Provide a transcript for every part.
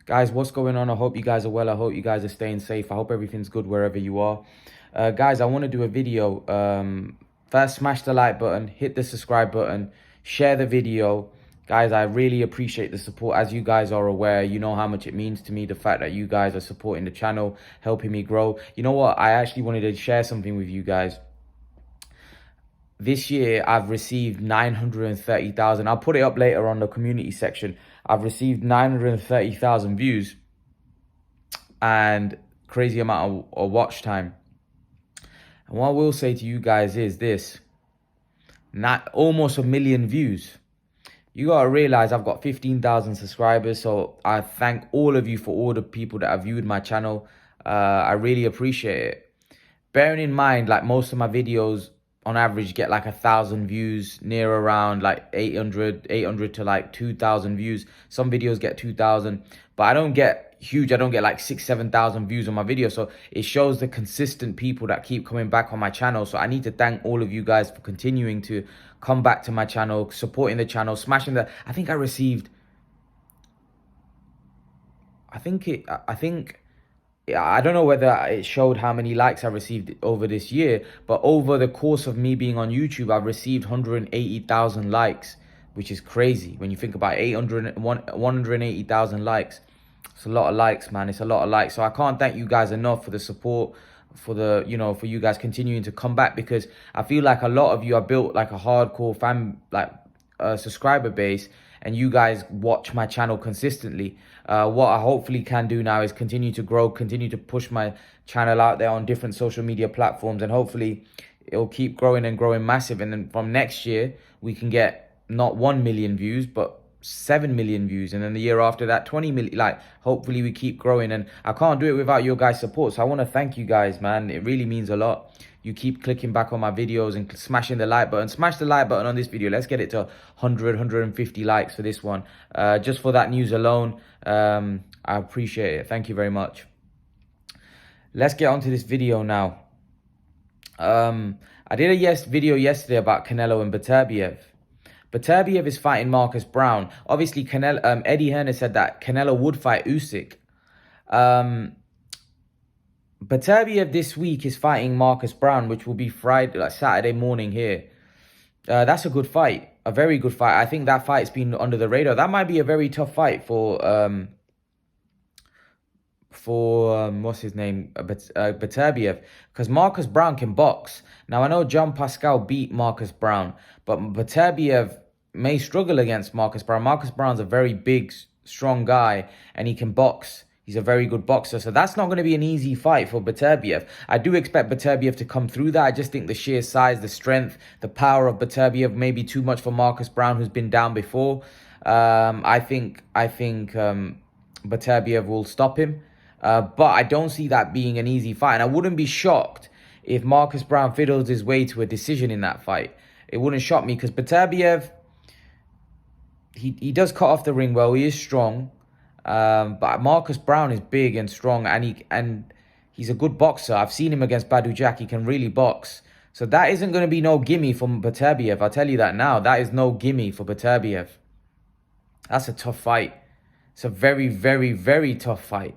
Guys, what's going on? I hope you guys are well. I hope you guys are staying safe. I hope everything's good wherever you are. Guys, I want to do a video. First, smash the like button, hit the subscribe button, share the video. Guys, I really appreciate the support. As you guys are aware, you know how much it means to me, the fact that you guys are supporting the channel, helping me grow. You know what? I actually wanted to share something with you guys. This year, I've received 930,000. I'll put it up later on the community section. I've received 930,000 views and crazy amount of watch time. And what I will say to you guys is this: not almost 1 million views. You gotta realize I've got 15,000 subscribers, so I thank all of you for all the people that have viewed my channel. I really appreciate it. Bearing in mind, like, most of my videos on average get like 1,000 views, near around like 800 to like 2,000 views. Some videos get 2,000, but I don't get huge. I don't get like 6,000-7,000 views on my video. So it shows the consistent people that keep coming back on my channel. So I need to thank all of you guys for continuing to come back to my channel, supporting the channel, smashing the, I think I don't know whether it showed how many likes I received over this year, but over the course of me being on YouTube, I've received 180,000 likes, which is crazy. When you think about 180,000 likes, it's a lot of likes, man. It's a lot of likes. So I can't thank you guys enough for the support, for the, for you guys continuing to come back, because I feel like a lot of you have built like a hardcore fan, like subscriber base, and you guys watch my channel consistently. What I hopefully can do now is continue to grow, continue to push my channel out there on different social media platforms, and hopefully it'll keep growing and growing massive. And then from next year, we can get not 1 million views, but 7 million views, and then the year after that 20 million. Like, hopefully we keep growing, and I can't do it without your guys' support. So I want to thank you guys, man. It really means a lot. You keep clicking back on my videos and smashing the like button. Smash the like button on this video. Let's get it to 150 likes for this one. Just for that news alone, I appreciate it. Thank you very much. Let's get on to this video now. I did a video yesterday about Canelo and Beterbiev. Beterbiev is fighting Marcus Brown. Obviously, Eddie Hearn said that Canelo would fight Usyk. Beterbiev this week is fighting Marcus Brown, which will be Friday, like Saturday morning here. That's a good fight, a very good fight. I think that fight's been under the radar. That might be a very tough fight for what's his name, Beterbiev, because Marcus Brown can box. Now, I know John Pascal beat Marcus Brown, but Beterbiev may struggle against Marcus Brown. Marcus Brown's a very big, strong guy, and he can box. He's a very good boxer, so that's not going to be an easy fight for Beterbiev. I do expect Beterbiev to come through that. I just think the sheer size, the strength, the power of Beterbiev may be too much for Marcus Brown, who's been down before. I think Beterbiev will stop him, but I don't see that being an easy fight. And I wouldn't be shocked if Marcus Brown fiddles his way to a decision in that fight. It wouldn't shock me, because Beterbiev, he does cut off the ring well. He is strong. But Marcus Brown is big and strong, and he's a good boxer. I've seen him against Badu Jack. He can really box. So that isn't going to be no gimme for Beterbiev. I'll tell you that now. That is no gimme for Beterbiev. That's a tough fight. It's a very, very, very tough fight.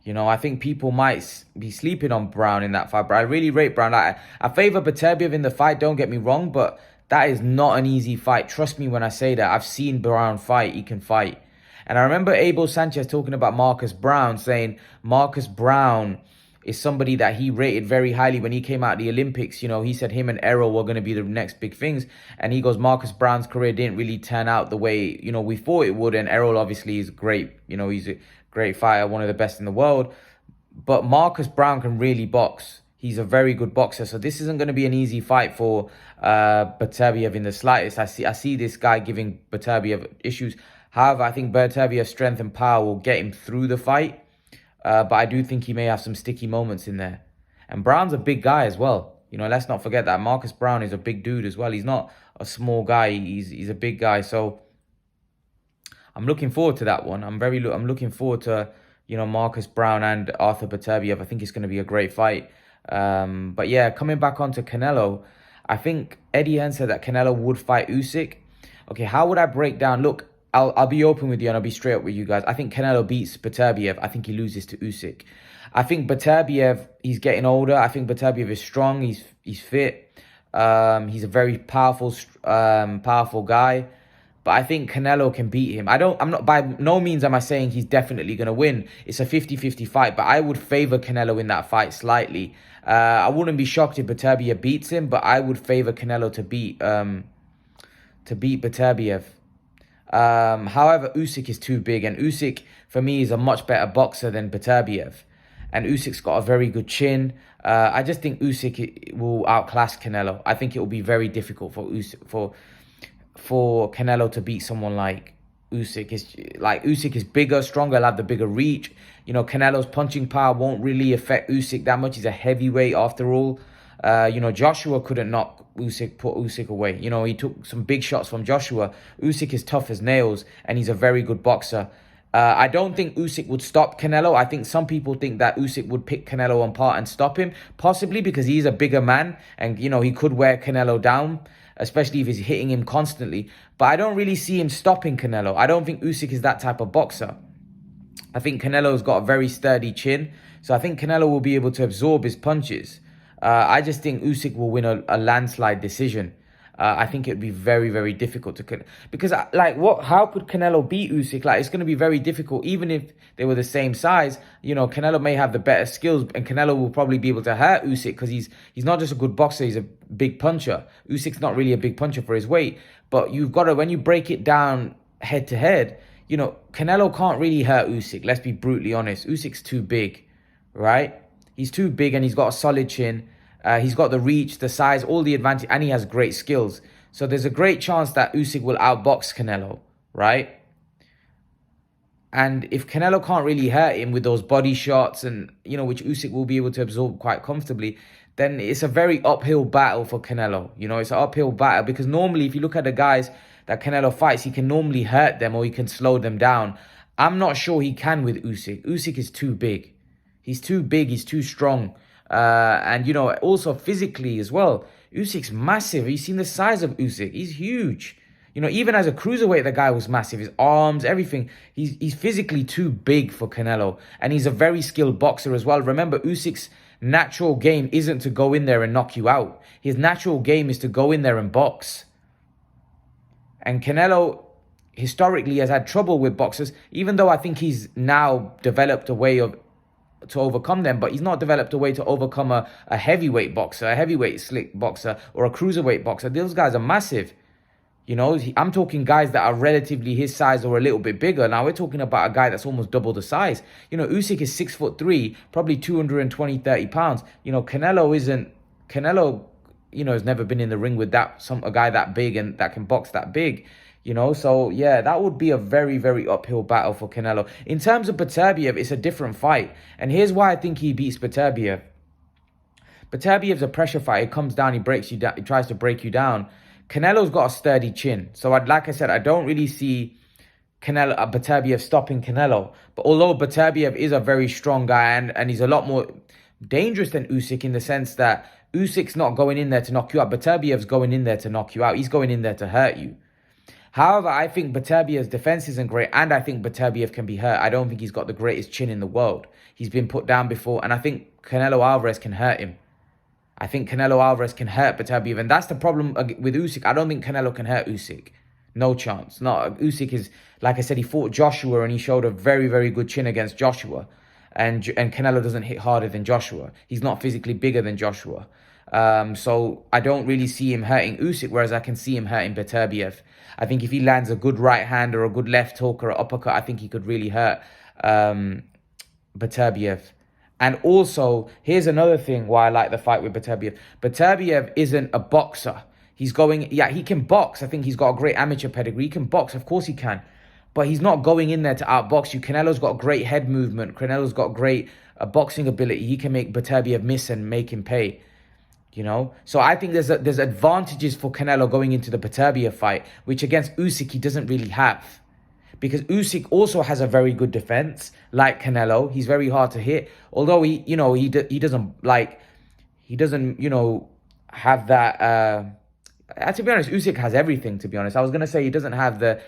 I think people might be sleeping on Brown in that fight, but I really rate Brown. I favor Beterbiev in the fight, don't get me wrong, but that is not an easy fight. Trust me when I say that. I've seen Brown fight. He can fight. And I remember Abel Sanchez talking about Marcus Brown, saying Marcus Brown is somebody that he rated very highly when he came out of the Olympics. He said him and Errol were going to be the next big things. And he goes, Marcus Brown's career didn't really turn out the way, we thought it would. And Errol obviously is great. He's a great fighter, one of the best in the world. But Marcus Brown can really box. He's a very good boxer. So this isn't going to be an easy fight for Beterbiev in the slightest. I see this guy giving Beterbiev issues. However, I think Beterbiev's strength and power will get him through the fight. But I do think he may have some sticky moments in there. And Brown's a big guy as well. Let's not forget that. Marcus Brown is a big dude as well. He's not a small guy. He's a big guy. So I'm looking forward to that one. I'm looking forward to, Marcus Brown and Artur Beterbiev. I think it's going to be a great fight. But yeah, coming back onto Canelo, I think Eddie Hearn said that Canelo would fight Usyk. Okay, how would I break down? Look, I'll be open with you and I'll be straight up with you guys. I think Canelo beats Beterbiev. I think he loses to Usyk. I think Beterbiev, he's getting older. I think Beterbiev is strong. He's fit. He's a very powerful guy. But I think Canelo can beat him. I'm not, by no means am I saying he's definitely going to win. It's a 50-50 fight, but I would favor Canelo in that fight slightly. I wouldn't be shocked if Beterbiev beats him, but I would favor Canelo to beat Beterbiev. However, Usyk is too big, and Usyk, for me, is a much better boxer than Beterbiev. And Usyk's got a very good chin. I just think Usyk will outclass Canelo. I think it will be very difficult for Canelo to beat someone like Usyk. Usyk is bigger, stronger, he'll have the bigger reach. You know, Canelo's punching power won't really affect Usyk that much. He's a heavyweight after all. You know, Joshua couldn't put Usyk away. You know, he took some big shots from Joshua. Usyk is tough as nails, and he's a very good boxer. I don't think Usyk would stop Canelo. I think some people think that Usyk would pick Canelo apart and stop him, possibly because he's a bigger man and, you know, he could wear Canelo down, especially if he's hitting him constantly. But I don't really see him stopping Canelo. I don't think Usyk is that type of boxer. I think Canelo's got a very sturdy chin, so I think Canelo will be able to absorb his punches. I just think Usyk will win a landslide decision. I think it'd be very, very difficult to... Because, how could Canelo beat Usyk? Like, it's going to be very difficult, even if they were the same size. You know, Canelo may have the better skills, and Canelo will probably be able to hurt Usyk because he's not just a good boxer, he's a big puncher. Usyk's not really a big puncher for his weight. But you've got to, when you break it down head to head, you know, Canelo can't really hurt Usyk. Let's be brutally honest. Usyk's too big, right? He's too big and he's got a solid chin. He's got the reach, the size, all the advantage, and he has great skills. So there's a great chance that Usyk will outbox Canelo, right? And if Canelo can't really hurt him with those body shots and, you know, which Usyk will be able to absorb quite comfortably, then it's a very uphill battle for Canelo. You know, it's an uphill battle because normally if you look at the guys that Canelo fights, he can normally hurt them or he can slow them down. I'm not sure he can with Usyk. Usyk is too big. He's too big. He's too strong. And, you know, also physically as well. Usyk's massive. Have you seen the size of Usyk? He's huge. You know, even as a cruiserweight, the guy was massive. His arms, everything. He's physically too big for Canelo. And he's a very skilled boxer as well. Remember, Usyk's natural game isn't to go in there and knock you out. His natural game is to go in there and box. And Canelo historically has had trouble with boxers, even though I think he's now developed a way to overcome them, but he's not developed a way to overcome a heavyweight boxer, a heavyweight slick boxer, or a cruiserweight boxer. Those guys are massive. You know, I'm talking guys that are relatively his size or a little bit bigger. Now we're talking about a guy that's almost double the size. You know, Usyk is 6'3", probably 220, 30 pounds. You know, Canelo, you know, has never been in the ring with a guy that big and that can box that big. You know, so yeah, that would be a very, very uphill battle for Canelo. In terms of Beterbiev, it's a different fight. And here's why I think he beats Beterbiev. Beterbiev's a pressure fight. He comes down, he breaks you down, he tries to break you down. Canelo's got a sturdy chin. So like I said, I don't really see Beterbiev stopping Canelo. But although Beterbiev is a very strong guy and he's a lot more dangerous than Usyk in the sense that Usyk's not going in there to knock you out. Beterbiev's going in there to knock you out. He's going in there to hurt you. However, I think Beterbiev's defense isn't great, and I think Beterbiev can be hurt. I don't think he's got the greatest chin in the world. He's been put down before, and I think Canelo Alvarez can hurt him. I think Canelo Alvarez can hurt Beterbiev, and that's the problem with Usyk. I don't think Canelo can hurt Usyk. No chance. No, Usyk is, like I said, he fought Joshua, and he showed a very, very good chin against Joshua. And Canelo doesn't hit harder than Joshua. He's not physically bigger than Joshua. So I don't really see him hurting Usyk, whereas I can see him hurting Beterbiev. I think if he lands a good right hand or a good left hook or an uppercut, I think he could really hurt Beterbiev. And also, here's another thing why I like the fight with Beterbiev. Beterbiev isn't a boxer. He can box. I think he's got a great amateur pedigree. He can box, of course he can. But he's not going in there to outbox you. Canelo's got great head movement. Canelo's got great boxing ability. He can make Beterbiev miss and make him pay. You know, so I think there's advantages for Canelo going into the Beterbiev fight, which against Usyk he doesn't really have, because Usyk also has a very good defense like Canelo. He's very hard to hit, although he doesn't have that To be honest, Usyk has everything. To be honest, I was gonna say he doesn't have the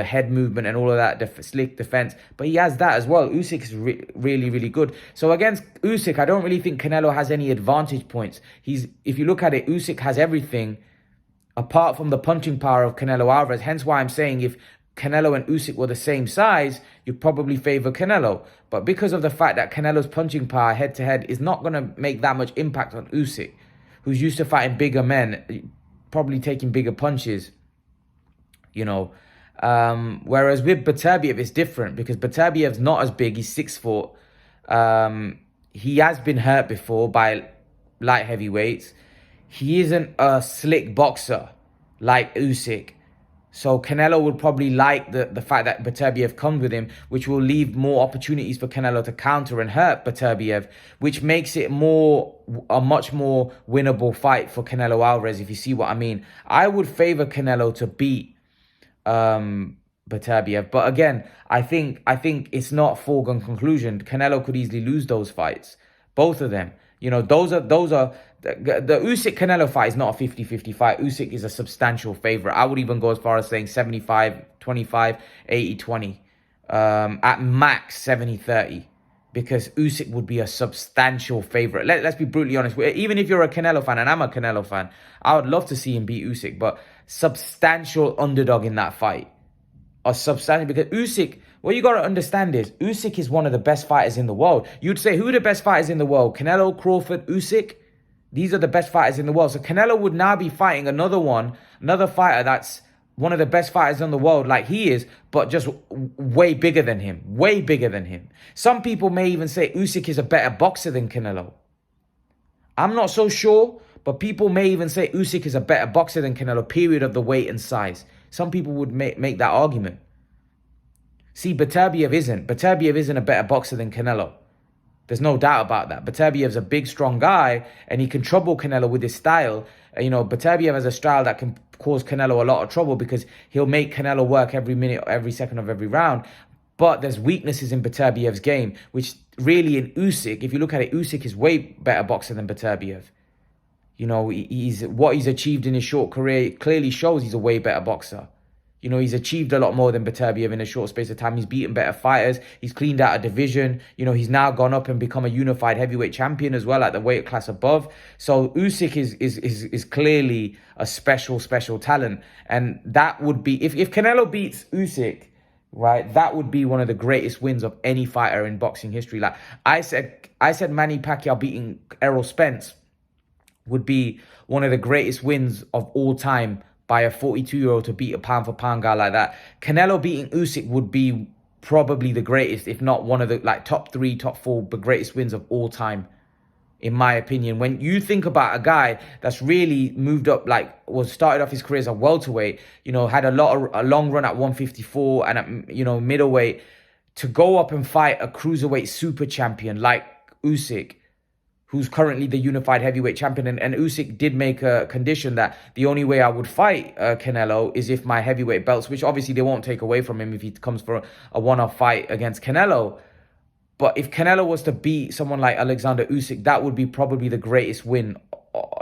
head movement and all of that slick defense, but he has that as well. Usyk is really really good. So against Usyk, I don't really think Canelo has any advantage points. If you look at it, Usyk has everything apart from the punching power of Canelo Alvarez. Hence why I'm saying if Canelo and Usyk were the same size, you'd probably favor Canelo. But because of the fact that Canelo's punching power head to head is not going to make that much impact on Usyk, who's used to fighting bigger men, probably taking bigger punches, you know. Whereas with Beterbiev, it's different because Beterbiev's not as big. He's 6 foot. He has been hurt before by light heavyweights. He isn't a slick boxer like Usyk. So Canelo would probably like the fact that Beterbiev comes with him, which will leave more opportunities for Canelo to counter and hurt Beterbiev, which makes it a much more winnable fight for Canelo Alvarez, if you see what I mean. I would favor Canelo to beat Beterbiev. But again, I think it's not a foregone conclusion. Canelo could easily lose those fights. Both of them. You know, those are the Usyk-Canelo fight is not a 50-50 fight. Usyk is a substantial favorite. I would even go as far as saying 75-25, 80-20. At max 70-30. Because Usyk would be a substantial favorite. Let's be brutally honest. Even if you're a Canelo fan, and I'm a Canelo fan, I would love to see him beat Usyk. But substantial underdog in that fight. A substantial, because Usyk, what you got to understand is, Usyk is one of the best fighters in the world. You'd say, who are the best fighters in the world? Canelo, Crawford, Usyk? These are the best fighters in the world. So Canelo would now be fighting another fighter that's one of the best fighters in the world like he is, but just way bigger than him. Way bigger than him. Some people may even say Usyk is a better boxer than Canelo. I'm not so sure, but people may even say Usyk is a better boxer than Canelo, period, of the weight and size. Some people would make that argument. See, Beterbiev isn't. Beterbiev isn't a better boxer than Canelo. There's no doubt about that. Beterbiev's a big, strong guy, and he can trouble Canelo with his style. You know, Beterbiev has a style that can cause Canelo a lot of trouble because he'll make Canelo work every minute, every second of every round. But there's weaknesses in Beterbiev's game, which really in Usyk, if you look at it, Usyk is way better boxer than Beterbiev. You know, what he's achieved in his short career clearly shows he's a way better boxer. You know, he's achieved a lot more than Beterbiev in a short space of time. He's beaten better fighters. He's cleaned out a division. You know, he's now gone up and become a unified heavyweight champion as well at the weight class above. So Usyk is clearly a special talent. And that would be, if Canelo beats Usyk, right, that would be one of the greatest wins of any fighter in boxing history. Like I said Manny Pacquiao beating Errol Spence would be one of the greatest wins of all time by a 42-year-old to beat a pound-for-pound guy like that. Canelo beating Usyk would be probably the greatest, if not one of the top 3, top 4, the greatest wins of all time, in my opinion. When you think about a guy that's really moved up, started off his career as a welterweight, you know, had a long run at 154 and at, you know, middleweight, to go up and fight a cruiserweight super champion like Usyk, who's currently the unified heavyweight champion. And Usyk did make a condition that the only way I would fight Canelo is if my heavyweight belts, which obviously they won't take away from him if he comes for a one-off fight against Canelo. But if Canelo was to beat someone like Alexander Usyk, that would be probably the greatest win.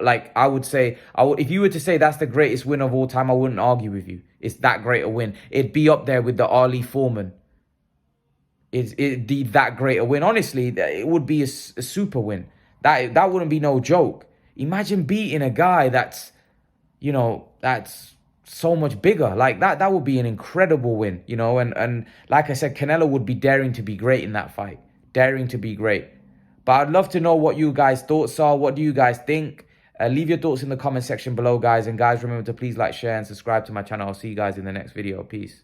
Like, I would say, if you were to say that's the greatest win of all time, I wouldn't argue with you. It's that great a win. It'd be up there with the Ali Foreman. It'd be that great a win. Honestly, it would be a super win. That wouldn't be no joke. Imagine beating a guy that's, you know, that's so much bigger. Like that would be an incredible win, you know. And like I said, Canelo would be daring to be great in that fight. Daring to be great. But I'd love to know what you guys' thoughts are. What do you guys think? Leave your thoughts in the comment section below, guys. And guys, remember to please like, share, and subscribe to my channel. I'll see you guys in the next video. Peace.